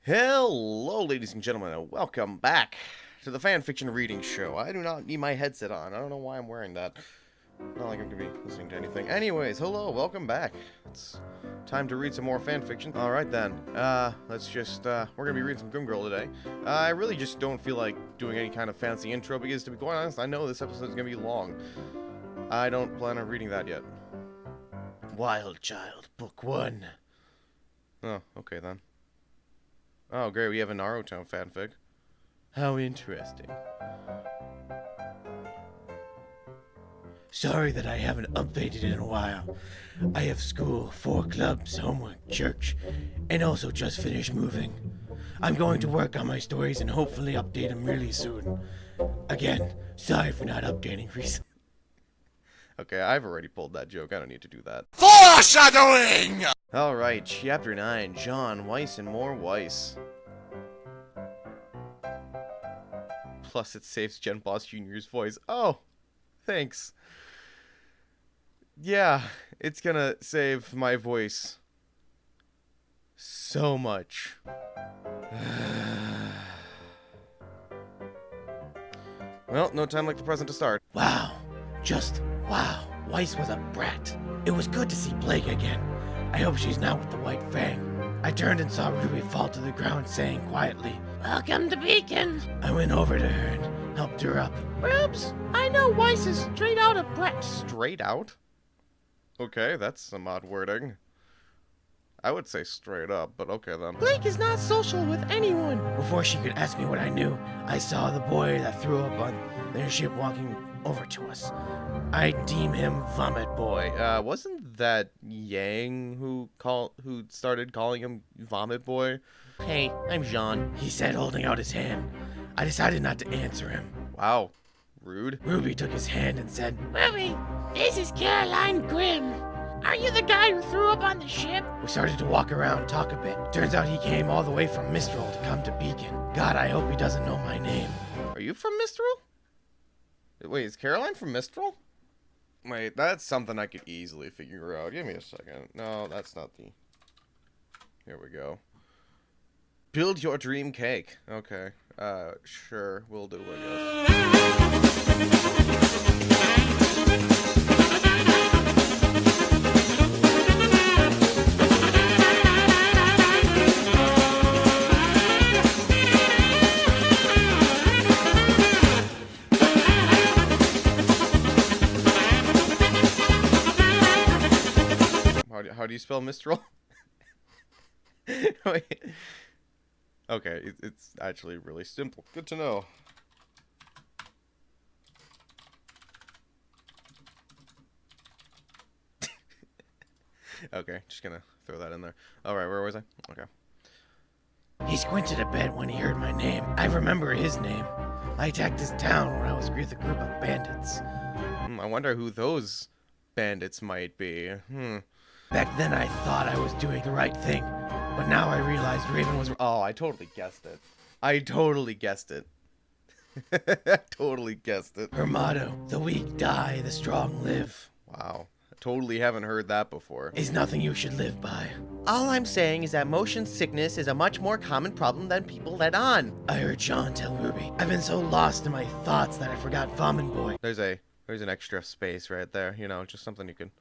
Hello, ladies and gentlemen, and welcome back to the fanfiction reading show. I do not need my headset on. I don't know why I'm wearing that. Not like I'm gonna be listening to anything. Anyways, hello, welcome back. It's time to read some more fanfiction. Alright then, we're gonna be reading some Grimm Girl today. I really just don't feel like doing any kind of fancy intro because, to be quite honest, I know this episode is gonna be long. I don't plan on reading that yet. Wild Child, Book 1. Oh, okay then. Oh, great, we have a Naruto fanfic. How interesting. Sorry that I haven't updated in a while. I have school, 4 clubs, homework, church, and also just finished moving. I'm going to work on my stories and hopefully update them really soon. Again, sorry for not updating recently. Okay, I've already pulled that joke. I don't need to do that. Foreshadowing! Alright, Chapter 9. John, Weiss, and more Weiss. Plus, it saves Gen Boss Jr.'s voice. Oh, thanks. Yeah, it's gonna save my voice so much. Well, no time like the present to start. Wow. Just wow. Weiss was a brat. It was good to see Blake again. I hope she's not with the White Fang. I turned and saw Ruby fall to the ground saying quietly, "Welcome to Beacon." I went over to her and helped her up. "Rubes, I know Weiss is straight out a brat." Straight out? Okay, that's some odd wording. I would say straight up, but okay then. Blake is not social with anyone. Before she could ask me what I knew, I saw the boy that threw up on their ship walking over to us. I deem him Vomit Boy. Wasn't that Yang who started calling him Vomit Boy? "Hey, I'm Jean," he said, holding out his hand. I decided not to answer him. Wow, rude. Ruby took his hand and said, "Ruby, this is Caroline Grimm. Are you the guy who threw up on the ship?" We started to walk around, talk a bit. Turns out he came all the way from Mistral to come to Beacon. God, I hope he doesn't know my name. Are you from Mistral? Wait, is Caroline from Mistral? Wait, that's something I could easily figure out. Give me a second. No, that's not the... Here we go. Build your dream cake. Okay. Sure. We'll do, I guess. How do you spell Mistral? Wait. Okay, it's actually really simple. Good to know. Okay, just gonna throw that in there. Alright, where was I? Okay. He squinted a bit when he heard my name. I remember his name. I attacked his town when I was with a group of bandits. I wonder who those bandits might be. Back then I thought I was doing the right thing, but now I realized Raven was... Oh, I totally guessed it. I totally guessed it. I totally guessed it. Her motto, "The weak die, the strong live." Wow. I totally haven't heard that before. Is nothing you should live by. All I'm saying is that motion sickness is a much more common problem than people let on. I heard John tell Ruby. I've been so lost in my thoughts that I forgot Vomit Boy. There's an extra space right there, you know, just something you can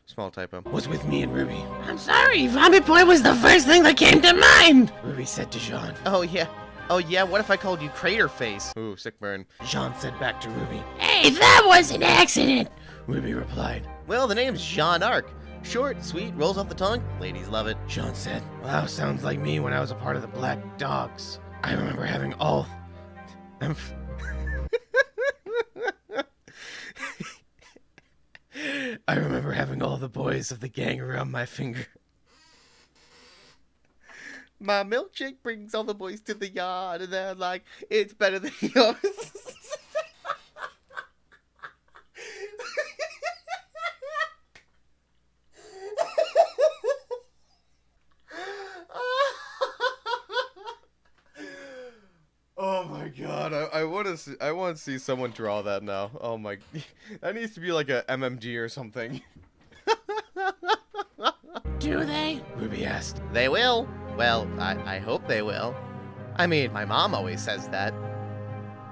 small typo. Was with me and Ruby. "I'm sorry, Vomit Boy was the first thing that came to mind," Ruby said to Jean. Oh yeah, what if I called you Crater Face? Ooh, sick burn. Jean said back to Ruby, "Hey, that was an accident," Ruby replied. Well, the name's Jean Arc. Short, sweet, rolls off the tongue. Ladies love it. Jean said, "Wow, sounds like me when I was a part of the Black Dogs. I remember having all..." I remember having all the boys of the gang around my finger. My milkshake brings all the boys to the yard, and they're like, it's better than yours. Oh my god, I want to see someone draw that now. Oh my, that needs to be like a MMG or something. Do they? Ruby asked. They will. Well, I hope they will. I mean, my mom always says that.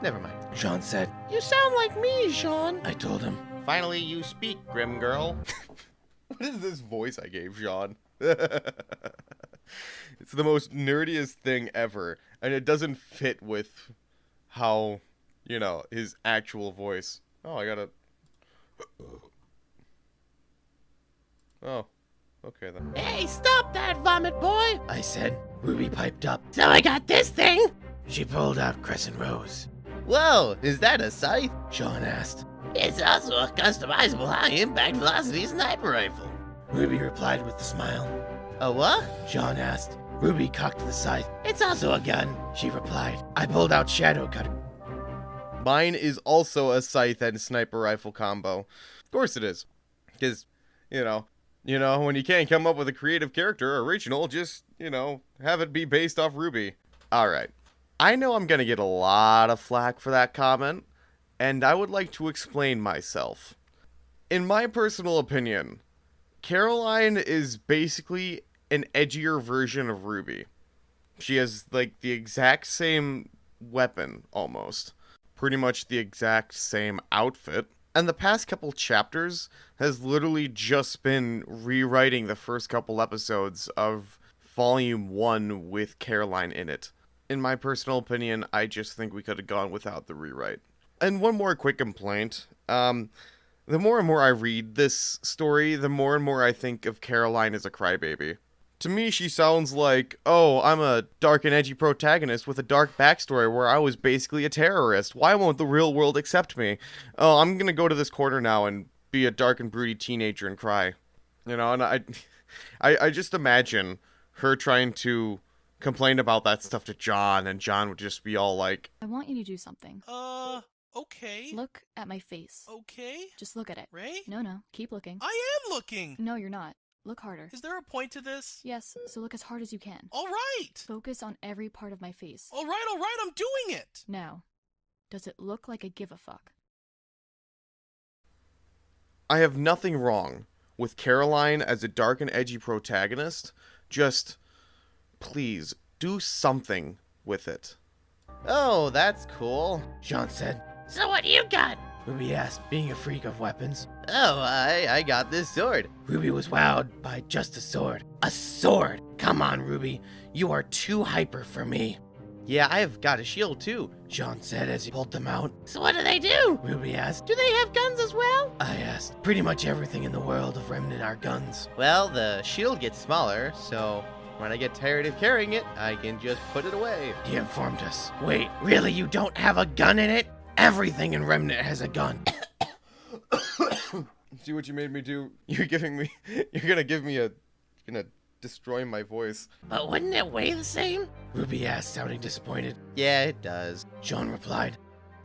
Never mind. Jean said. You sound like me, Jean. I told him. Finally, you speak, Grimm Girl. What is this voice I gave Jean? It's the most nerdiest thing ever, and it doesn't fit with how, you know, his actual voice. Oh, I gotta... Oh, okay then. Hey, stop that, vomit boy! I said. Ruby piped up. So I got this thing! She pulled out Crescent Rose. Whoa, is that a scythe? Jean asked. It's also a customizable high-impact velocity sniper rifle. Ruby replied with a smile. A what? Jean asked. Ruby cocked the scythe. It's also a gun, she replied. I pulled out Shadow Cutter. Mine is also a scythe and sniper rifle combo. Of course it is. Because, you know, when you can't come up with a creative character original, just, you know, have it be based off RWBY. Alright. I know I'm gonna get a lot of flack for that comment, and I would like to explain myself. In my personal opinion, Caroline is basically an edgier version of RWBY. She has, like, the exact same weapon, almost. Pretty much the exact same outfit. And the past couple chapters has literally just been rewriting the first couple episodes of Volume 1 with Caroline in it. In my personal opinion, I just think we could have gone without the rewrite. And one more quick complaint. The more and more I read this story, the more and more I think of Caroline as a crybaby. To me, she sounds like, oh, I'm a dark and edgy protagonist with a dark backstory where I was basically a terrorist. Why won't the real world accept me? Oh, I'm gonna go to this corner now and be a dark and broody teenager and cry. You know, and I just imagine her trying to complain about that stuff to John, and John would just be all like, I want you to do something. Okay. Look at my face. Okay. Just look at it. Ray? No, keep looking. I am looking! No, you're not. Look harder. Is there a point to this? Yes, so look as hard as you can. Alright! Focus on every part of my face. Alright, I'm doing it! Now, does it look like I give a fuck? I have nothing wrong with Caroline as a dark and edgy protagonist. Just, please, do something with it. Oh, that's cool. Jean said. So what do you got? Ruby asked, being a freak of weapons. Oh, I got this sword. Ruby was wowed by just a sword. A sword! Come on, Ruby. You are too hyper for me. Yeah, I've got a shield too. Jean said as he pulled them out. So what do they do? Ruby asked. Do they have guns as well? I asked. Pretty much everything in the world of Remnant are guns. Well, the shield gets smaller, so when I get tired of carrying it, I can just put it away. He informed us. Wait, really? You don't have a gun in it? Everything in Remnant has a gun. See what you made me do? You're gonna destroy my voice. But wouldn't it weigh the same? Ruby asked, sounding disappointed. Yeah, it does. Jean replied.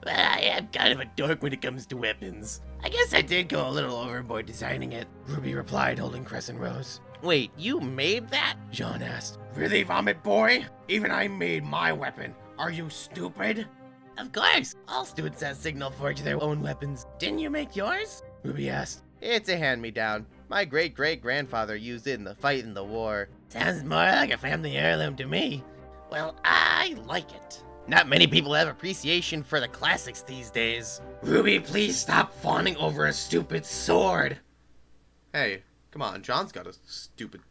Well, I am kind of a dork when it comes to weapons. I guess I did go a little overboard designing it. Ruby replied, holding Crescent Rose. Wait, you made that? Jean asked. Really, Vomit Boy? Even I made my weapon. Are you stupid? Of course! All students have signal forged their own weapons. Didn't you make yours? Ruby asked. It's a hand-me-down. My great-great-grandfather used it in the fight in the war. Sounds more like a family heirloom to me. Well, I like it. Not many people have appreciation for the classics these days. Ruby, please stop fawning over a stupid sword. Hey, come on, John's got a stupid...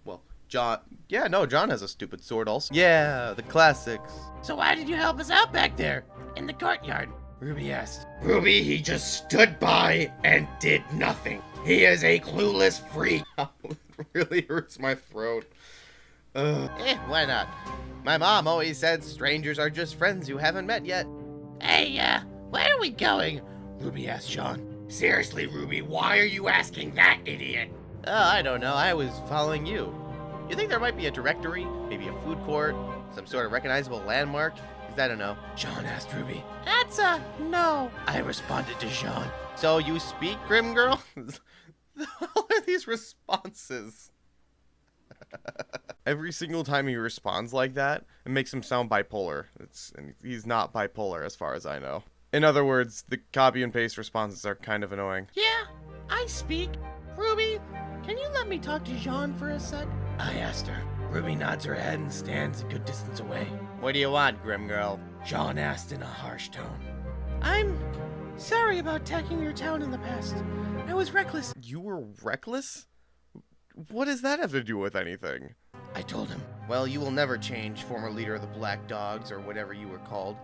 Well, John has a stupid sword also. Yeah, the classics. So why did you help us out back there? In the courtyard? Ruby asked. Ruby, he just stood by and did nothing. He is a clueless freak. It really hurts my throat. Why not? My mom always said strangers are just friends you haven't met yet. Hey, where are we going? Ruby asked Jean. Seriously, Ruby, why are you asking that idiot? Oh, I don't know. I was following you. You think there might be a directory? Maybe a food court? Some sort of recognizable landmark? Because I don't know. Jean asked Ruby. That's a no. I responded to Jean. So you speak, Grimm Girl? All are these responses? Every single time he responds like that, it makes him sound bipolar. And he's not bipolar as far as I know. In other words, the copy and paste responses are kind of annoying. Yeah, I speak. Ruby, can you let me talk to Jean for a sec? I asked her. Ruby nods her head and stands a good distance away. What do you want, Grimm Girl? Jean asked in a harsh tone. I'm sorry about attacking your town in the past. I was reckless. You were reckless? What does that have to do with anything? I told him. Well, you will never change, former leader of the Black Dogs, or whatever you were called.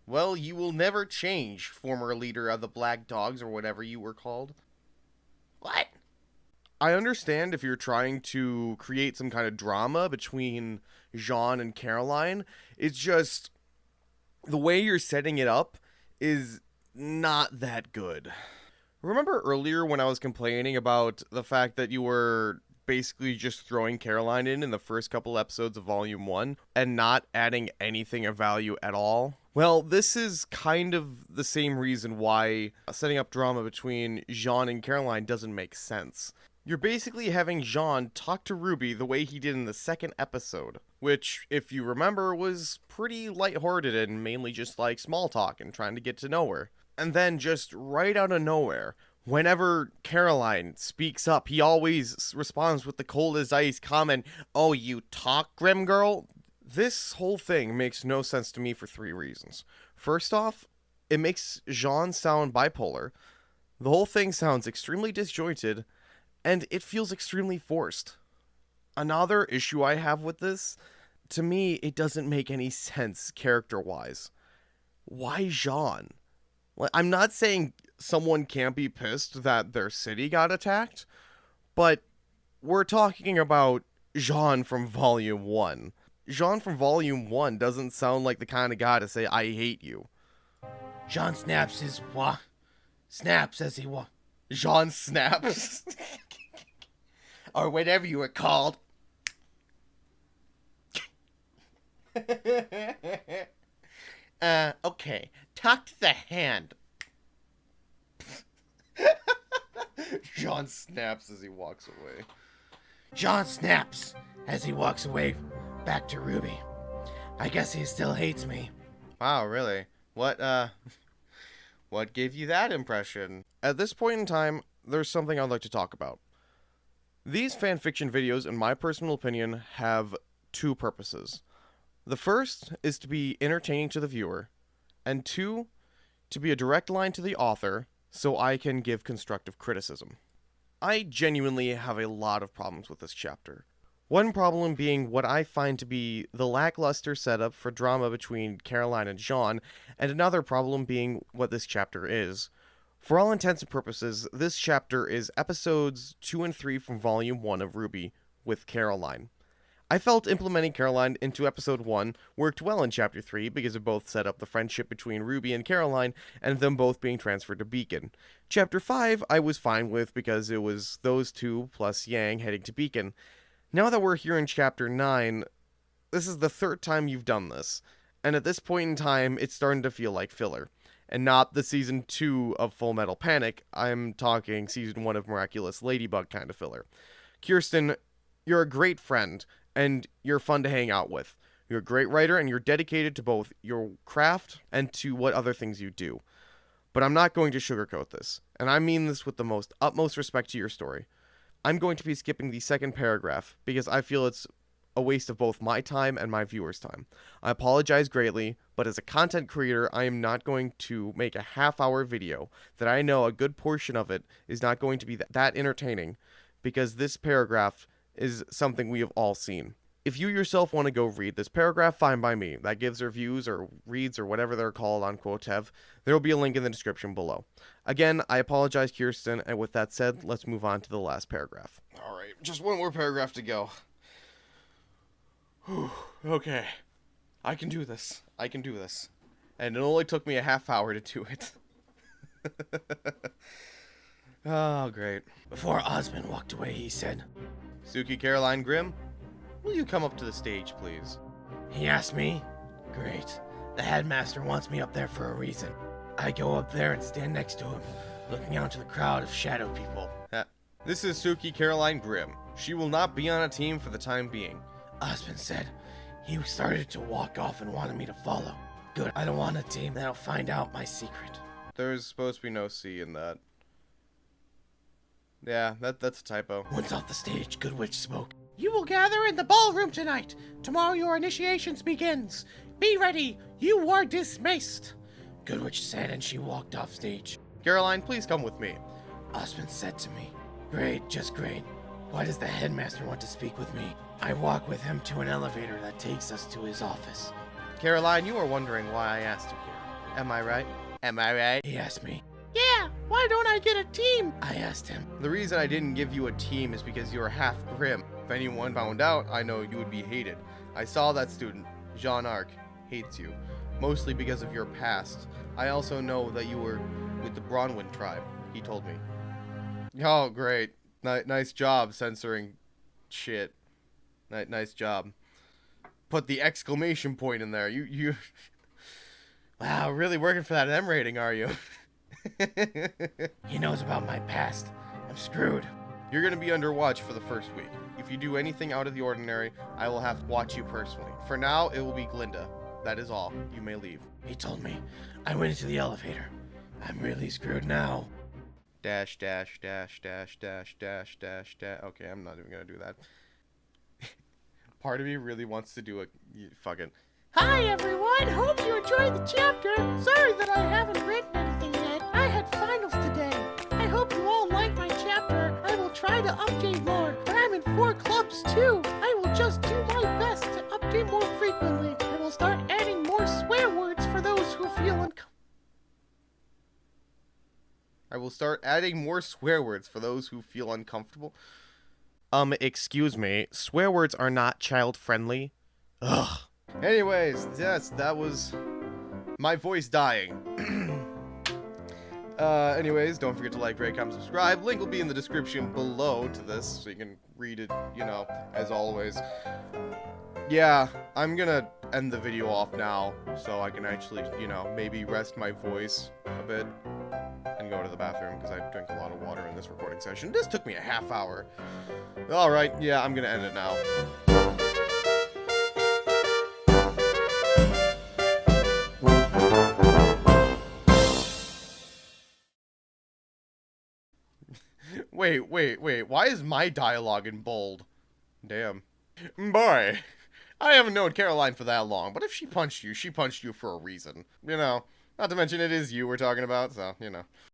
Well, you will never change, former leader of the Black Dogs, or whatever you were called. What? I understand if you're trying to create some kind of drama between Jean and Caroline. It's just the way you're setting it up is not that good. Remember earlier when I was complaining about the fact that you were basically just throwing Caroline in the first couple episodes of Volume 1 and not adding anything of value at all? Well, this is kind of the same reason why setting up drama between Jean and Caroline doesn't make sense. You're basically having Jean talk to Ruby the way he did in the second episode, which, if you remember, was pretty lighthearted and mainly just like small talk and trying to get to know her. And then just right out of nowhere, whenever Caroline speaks up, he always responds with the cold as ice comment, "Oh, you talk, Grimm Girl?" This whole thing makes no sense to me for 3 reasons. First off, it makes Jean sound bipolar. The whole thing sounds extremely disjointed, and it feels extremely forced. Another issue I have with this, to me, it doesn't make any sense character-wise. Why Jean? Like, I'm not saying someone can't be pissed that their city got attacked, but we're talking about Jean from Volume 1. Jean from Volume 1 doesn't sound like the kind of guy to say, "I hate you." Jean snaps his snaps as he Jean snaps? Or whatever you were called. Okay. Talk to the hand. Jean snaps as he walks away. Jean snaps as he walks away back to Ruby. I guess he still hates me. Wow, really? What gave you that impression? At this point in time, there's something I'd like to talk about. These fanfiction videos, in my personal opinion, have 2 purposes. The first is to be entertaining to the viewer, and 2, to be a direct line to the author so I can give constructive criticism. I genuinely have a lot of problems with this chapter. One problem being what I find to be the lackluster setup for drama between Caroline and Jean, and another problem being what this chapter is. For all intents and purposes, this chapter is episodes 2 and 3 from Volume 1 of RWBY with Caroline. I felt implementing Caroline into episode 1 worked well in chapter 3 because it both set up the friendship between RWBY and Caroline and them both being transferred to Beacon. Chapter 5 I was fine with because it was those two plus Yang heading to Beacon. Now that we're here in chapter 9, this is the 3rd time you've done this, and at this point in time it's starting to feel like filler. And not the season 2 of Full Metal Panic, I'm talking season 1 of Miraculous Ladybug kind of filler. Kirsten, you're a great friend, and you're fun to hang out with. You're a great writer, and you're dedicated to both your craft and to what other things you do. But I'm not going to sugarcoat this, and I mean this with the most utmost respect to your story. I'm going to be skipping the second paragraph, because I feel it's a waste of both my time and my viewers' time. I apologize greatly, but as a content creator, I am not going to make a half-hour video that I know a good portion of it is not going to be that entertaining, because this paragraph is something we have all seen. If you yourself want to go read this paragraph, fine by me. That gives reviews or reads or whatever they're called on Quotev. There will be a link in the description below. Again, I apologize, Kirsten, and with that said, let's move on to the last paragraph. Alright, just one more paragraph to go. Whew, okay. I can do this. I can do this. And it only took me a half hour to do it. Oh, great. Before Osmond walked away, he said, Suki Caroline Grimm, will you come up to the stage, please? He asked me? Great. The headmaster wants me up there for a reason. I go up there and stand next to him, looking out to the crowd of shadow people. This is Suki Caroline Grimm. She will not be on a team for the time being. Osmond said he started to walk off and wanted me to follow. Good, I don't want a team that'll find out my secret. There's supposed to be no C in that. Yeah, that's a typo. Once off the stage, Good Witch spoke. You will gather in the ballroom tonight. Tomorrow your initiations begins. Be ready. You are dismissed. Goodwitch said, and she walked off stage. Caroline, please come with me. Osmond said to me, "Great, just great. Why does the headmaster want to speak with me?" I walk with him to an elevator that takes us to his office. Caroline, you are wondering why I asked you here. Am I right? Am I right? He asked me, "Yeah, why don't I get a team?" I asked him. The reason I didn't give you a team is because you are half Grimm. If anyone found out, I know you would be hated. I saw that student, Jean Arc, hates you. Mostly because of your past. I also know that you were with the Bronwyn tribe. He told me. Oh, great. Nice job censoring shit. Nice job. Put the exclamation point in there. You... Wow, really working for that M rating, are you? He knows about my past. I'm screwed. You're gonna be under watch for the first week. If you do anything out of the ordinary, I will have to watch you personally. For now, it will be Glinda. That is all. You may leave. He told me. I went into the elevator. I'm really screwed now. Dash, dash, dash, dash, dash, dash, dash, dash. Okay, I'm not even gonna do that. Part of me really wants to do a... Fucking... Hi everyone, hope you enjoyed the chapter. Sorry that I haven't written anything yet. I had finals today. I hope you all like my chapter. I will try to update more, but I'm in 4 clubs too. I will just do my best to update more frequently. I will start adding more swear words for those who feel uncomfortable. I will start adding more swear words for those who feel uncomfortable. Excuse me. Swear words are not child-friendly. Ugh. Anyways, yes, that was my voice dying. Anyways, don't forget to like, rate, comment, subscribe. Link will be in the description below to this, so you can read it, you know, as always. Yeah, I'm gonna end the video off now, so I can actually, you know, maybe rest my voice a bit and go to the bathroom, because I drink a lot of water in this recording session. This took me a half hour. Alright, yeah, I'm gonna end it now. Wait, why is my dialogue in bold? Damn. Boy, I haven't known Caroline for that long, but if she punched you for a reason. You know, not to mention it is you we're talking about, so, you know.